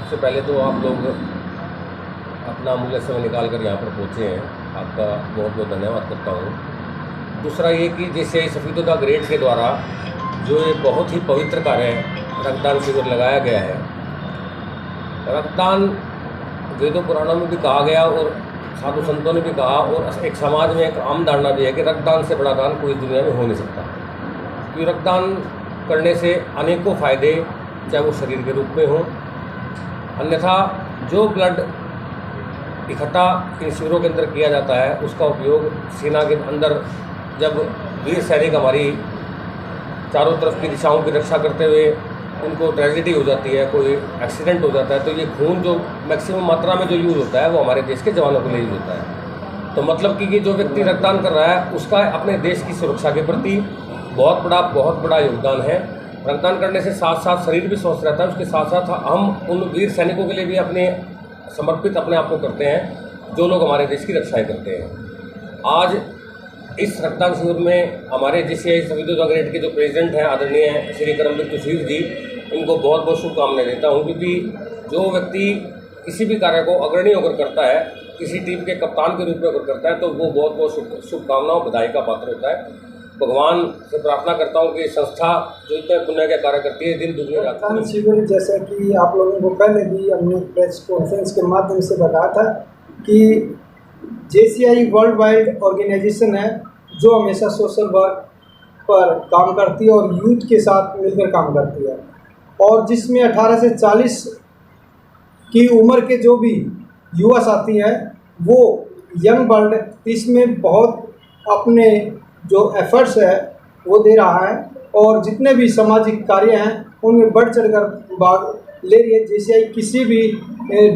सबसे पहले तो आप लोग अपना अमूल्य समय निकाल कर यहाँ पर पहुँचे हैं, आपका बहुत बहुत धन्यवाद करता हूँ। दूसरा ये कि जैसे सफ़ीदुल्लाह ग्रेड के द्वारा जो ये बहुत ही पवित्र कार्य रक्तदान शिविर लगाया गया है, रक्तदान वेदों पुराणों में भी कहा गया और साधु संतों ने भी कहा, और एक समाज में एक आम धारणा भी है कि रक्तदान से बड़ा दान कोई दुनिया में हो नहीं सकता। क्योंकि रक्तदान करने से अनेकों फ़ायदे, चाहे वो शरीर के रूप में हो, अन्यथा जो ब्लड इकट्ठा इन शिविरों के अंदर किया जाता है उसका उपयोग सेना के अंदर जब वीर सैनिक हमारी चारों तरफ की दिशाओं की रक्षा करते हुए उनको ट्रेजेडी हो जाती है, कोई एक्सीडेंट हो जाता है, तो ये खून जो मैक्सिमम मात्रा में जो यूज़ होता है वो हमारे देश के जवानों के लिए यूज़ होता है। तो मतलब कि ये जो व्यक्ति रक्तदान कर रहा है उसका अपने देश की सुरक्षा के प्रति बहुत बड़ा योगदान है। रक्तदान करने से साथ साथ शरीर भी स्वस्थ रहता है, उसके साथ साथ हम उन वीर सैनिकों के लिए भी अपने समर्पित अपने आप को करते हैं जो लोग हमारे देश की रक्षाएँ करते हैं। आज इस रक्तदान शिविर में हमारे JCI सफ़ीदुल्लाह ग्रेड के जो प्रेसिडेंट हैं आदरणीय श्री करमबीर तुसीर जी, इनको बहुत बहुत शुभकामनाएं देता हूं, क्योंकि जो व्यक्ति किसी भी कार्य को अग्रणी होकर करता है, किसी टीम के कप्तान के रूप में होकर करता है, तो वो बहुत शुभकामनाओं बधाई का पात्र होता है। भगवान से प्रार्थना करता हूं कि संस्था जो इतने पुण्य के कार्य करती है दिन दुगने रक्तदान शिविर जैसा कि आप लोगों को पहले भी हमने प्रेस कॉन्फ्रेंस के माध्यम से बताया था कि JCI वर्ल्ड वाइड ऑर्गेनाइजेशन है जो हमेशा सोशल वर्क पर काम करती है और यूथ के साथ मिलकर काम करती है, और जिसमें 18 से 40 की उम्र के जो भी युवा साथी हैं वो यंग बर्ड इसमें बहुत अपने जो एफर्ट्स है वो दे रहा है, और जितने भी सामाजिक कार्य हैं उनमें बढ़ चढ़कर भाग ले रही है। JCI किसी भी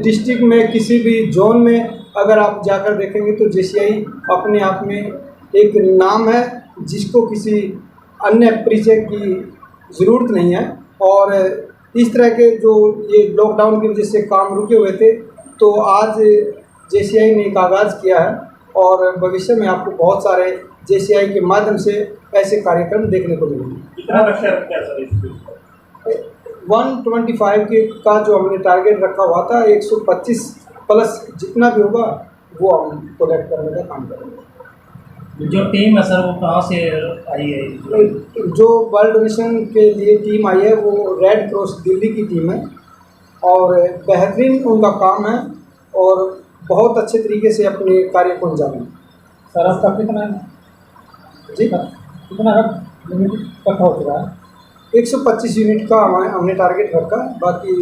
डिस्ट्रिक्ट में, किसी भी जोन में अगर आप जाकर देखेंगे तो JCI अपने आप में एक नाम है जिसको किसी अन्य परिचय की ज़रूरत नहीं है। और इस तरह के जो ये लॉकडाउन की वजह से काम रुके हुए थे, तो आज JCI ने एक आगाज़ किया है और भविष्य में आपको बहुत सारे JCI के माध्यम से ऐसे कार्यक्रम देखने को मिलेंगे। कितना लक्ष्य रखा है सर? 125 के का जो हमने टारगेट रखा हुआ था, 125 प्लस जितना भी होगा वो हम प्रोडक्ट करने का काम करेंगे। जो टीम है सर वो कहाँ से आई है? जो ब्लड डोनेशन के लिए टीम आई है वो रेड क्रॉस दिल्ली की टीम है, और बेहतरीन उनका काम है और बहुत अच्छे तरीके से अपने कार्य को अंजाम दें। सर आपका कितना जी कितना लिमिट रखा हो चुका है? 125 यूनिट का हमने टारगेट रखा, बाकी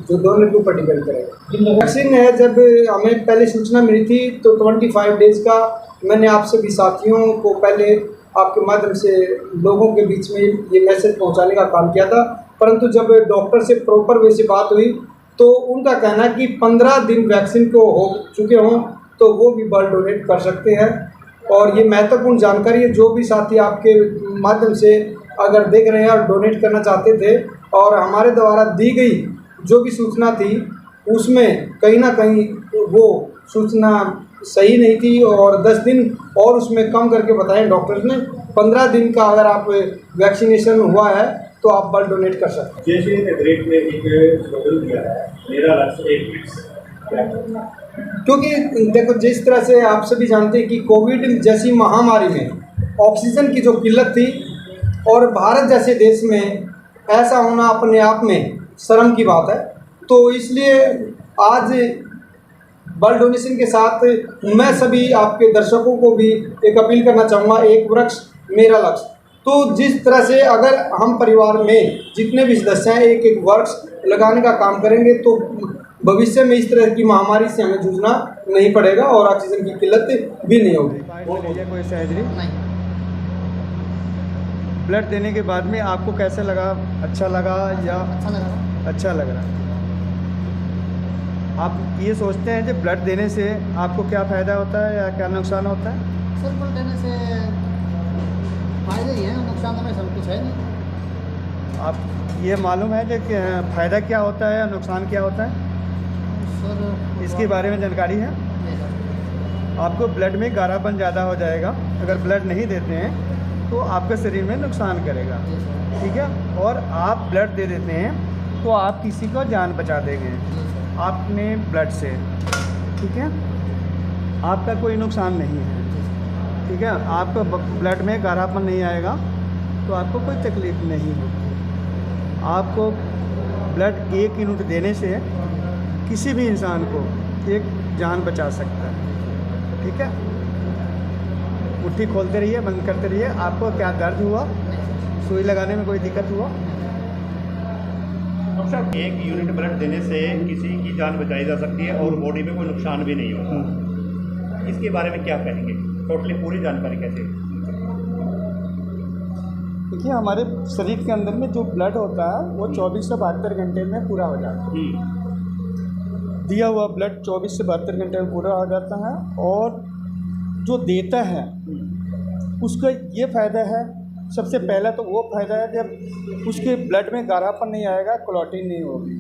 जो दोनों के ऊपर डिपेंड करेगा। वैक्सीन है, जब हमें पहले सूचना मिली थी तो 25 डेज़ का मैंने आप सभी साथियों को पहले आपके माध्यम से लोगों के बीच में ये मैसेज पहुंचाने का काम किया था, परंतु जब डॉक्टर से प्रॉपर वे से बात हुई तो उनका कहना है कि 15 दिन वैक्सीन को हो चुके हों तो वो भी ब्लड डोनेट कर सकते हैं। और ये महत्वपूर्ण जानकारी है, जो भी साथी आपके माध्यम से अगर देख रहे हैं और डोनेट करना चाहते थे और हमारे द्वारा दी गई जो भी सूचना थी उसमें कहीं ना कहीं वो सूचना सही नहीं थी, और 10 दिन और उसमें कम करके बताएं डॉक्टर्स ने। 15 दिन का अगर आप वैक्सीनेशन हुआ है तो आप ब्लड डोनेट कर सकते हैं। JCI ने ग्रेड में एक स्लोगन दिया है, मेरा लक्ष्य 1 मिनट। क्योंकि देखो, जिस तरह से आप सभी जानते हैं कि कोविड जैसी महामारी में ऑक्सीजन की जो किल्लत थी, और भारत जैसे देश में ऐसा होना अपने आप में शर्म की बात है, तो इसलिए आज ब्लड डोनेशन के साथ मैं सभी आपके दर्शकों को भी एक अपील करना चाहूँगा, एक वृक्ष मेरा लक्ष्य। तो जिस तरह से अगर हम परिवार में जितने भी सदस्य हैं एक एक वृक्ष लगाने का काम करेंगे तो भविष्य में इस तरह की महामारी से हमें जूझना नहीं पड़ेगा और ऑक्सीजन की किल्लत भी नहीं होगी। कोई सर्जरी नहीं। ब्लड देने के बाद में आपको कैसे लगा? अच्छा लगा या अच्छा लग रहा? आप ये सोचते हैं कि ब्लड देने से आपको क्या फ़ायदा होता है या क्या नुकसान होता है? सर ब्लड देने से फ़ायदे ही हैं, नुकसान तो सब कुछ है नहीं। आप ये मालूम है कि फ़ायदा क्या होता है या नुकसान क्या होता है? सर इसके बारे में जानकारी है? आपको ब्लड में गाढ़ापन ज़्यादा हो जाएगा अगर ब्लड नहीं देते हैं तो आपके शरीर में नुकसान करेगा, ठीक है। और आप ब्लड दे देते हैं तो आप किसी को जान बचा देंगे अपने ब्लड से, ठीक है। आपका कोई नुकसान नहीं है, ठीक है। आपको ब्लड में गाढ़ापन नहीं आएगा तो आपको कोई तकलीफ़ नहीं होगी। आपको ब्लड 1 यूनिट देने से किसी भी इंसान को एक जान बचा सकता है, ठीक है। मुट्ठी खोलते रहिए, बंद करते रहिए। आपको क्या दर्द हुआ, सुई लगाने में कोई दिक्कत हुआ? डॉक्टर साहब, 1 यूनिट ब्लड देने से किसी की जान बचाई जा सकती है और बॉडी में कोई नुकसान भी नहीं होगा, इसके बारे में क्या कहेंगे? टोटली पूरी जानकारी कैसे? देखिए, हमारे शरीर के अंदर में जो ब्लड होता है वो 24 से 72 घंटे में पूरा हो जाता है। दिया हुआ ब्लड 24 से 72 घंटे में पूरा हो जाता है। और जो देता है उसका ये फ़ायदा है, सबसे पहला तो वो फ़ायदा है जब उसके ब्लड में गाढ़ापन नहीं आएगा, क्लॉटिंग नहीं होगी,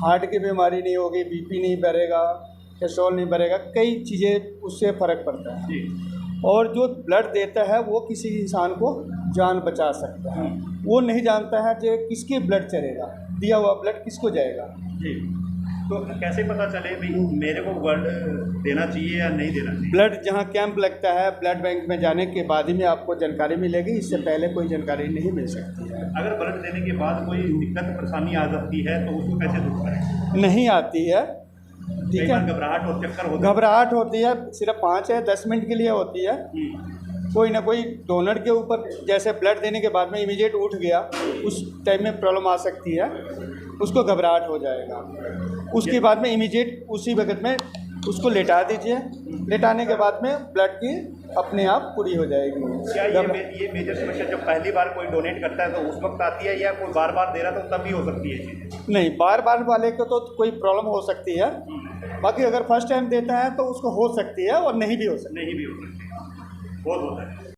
हार्ट की बीमारी नहीं होगी, बीपी नहीं बढ़ेगा, कोलेस्ट्रॉल नहीं बढ़ेगा, कई चीज़ें उससे फ़र्क पड़ता है। और जो ब्लड देता है वो किसी इंसान को जान बचा सकता है। वो नहीं जानता है कि किसके ब्लड चलेगा, दिया हुआ ब्लड किसको जाएगा। जी, तो कैसे पता चले भाई मेरे को ब्लड देना चाहिए या नहीं देना चाहिए? ब्लड जहाँ कैंप लगता है, ब्लड बैंक में जाने के बाद ही में आपको जानकारी मिलेगी, इससे पहले कोई जानकारी नहीं मिल सकती है। अगर ब्लड देने के बाद कोई दिक्कत परेशानी आ जाती है तो उसको कैसे दूर करें? नहीं आती है, ठीक है। घबराहट और चक्कर होता है? घबराहट होती है, सिर्फ 5 या 10 मिनट के लिए होती है। कोई ना कोई डोनर के ऊपर जैसे ब्लड देने के बाद में इमीडिएट उठ गया, उस टाइम में प्रॉब्लम आ सकती है, उसको घबराहट हो जाएगा। उसके बाद में इमीडिएट उसी वक्त में उसको लेटा दीजिए। लेटाने के बाद में ब्लड की अपने आप पूरी हो जाएगी। क्या ये मेजर समस्या जब पहली बार कोई डोनेट करता है तो उस वक्त आती है, या कोई बार बार दे रहा तो तब भी हो सकती है चीज़ें? नहीं, बार बार वाले को तो कोई प्रॉब्लम हो सकती है, बाकी अगर फर्स्ट टाइम देता है तो उसको हो सकती है और नहीं भी हो सकती है। नहीं भी हो सकती है। बहुत होता है।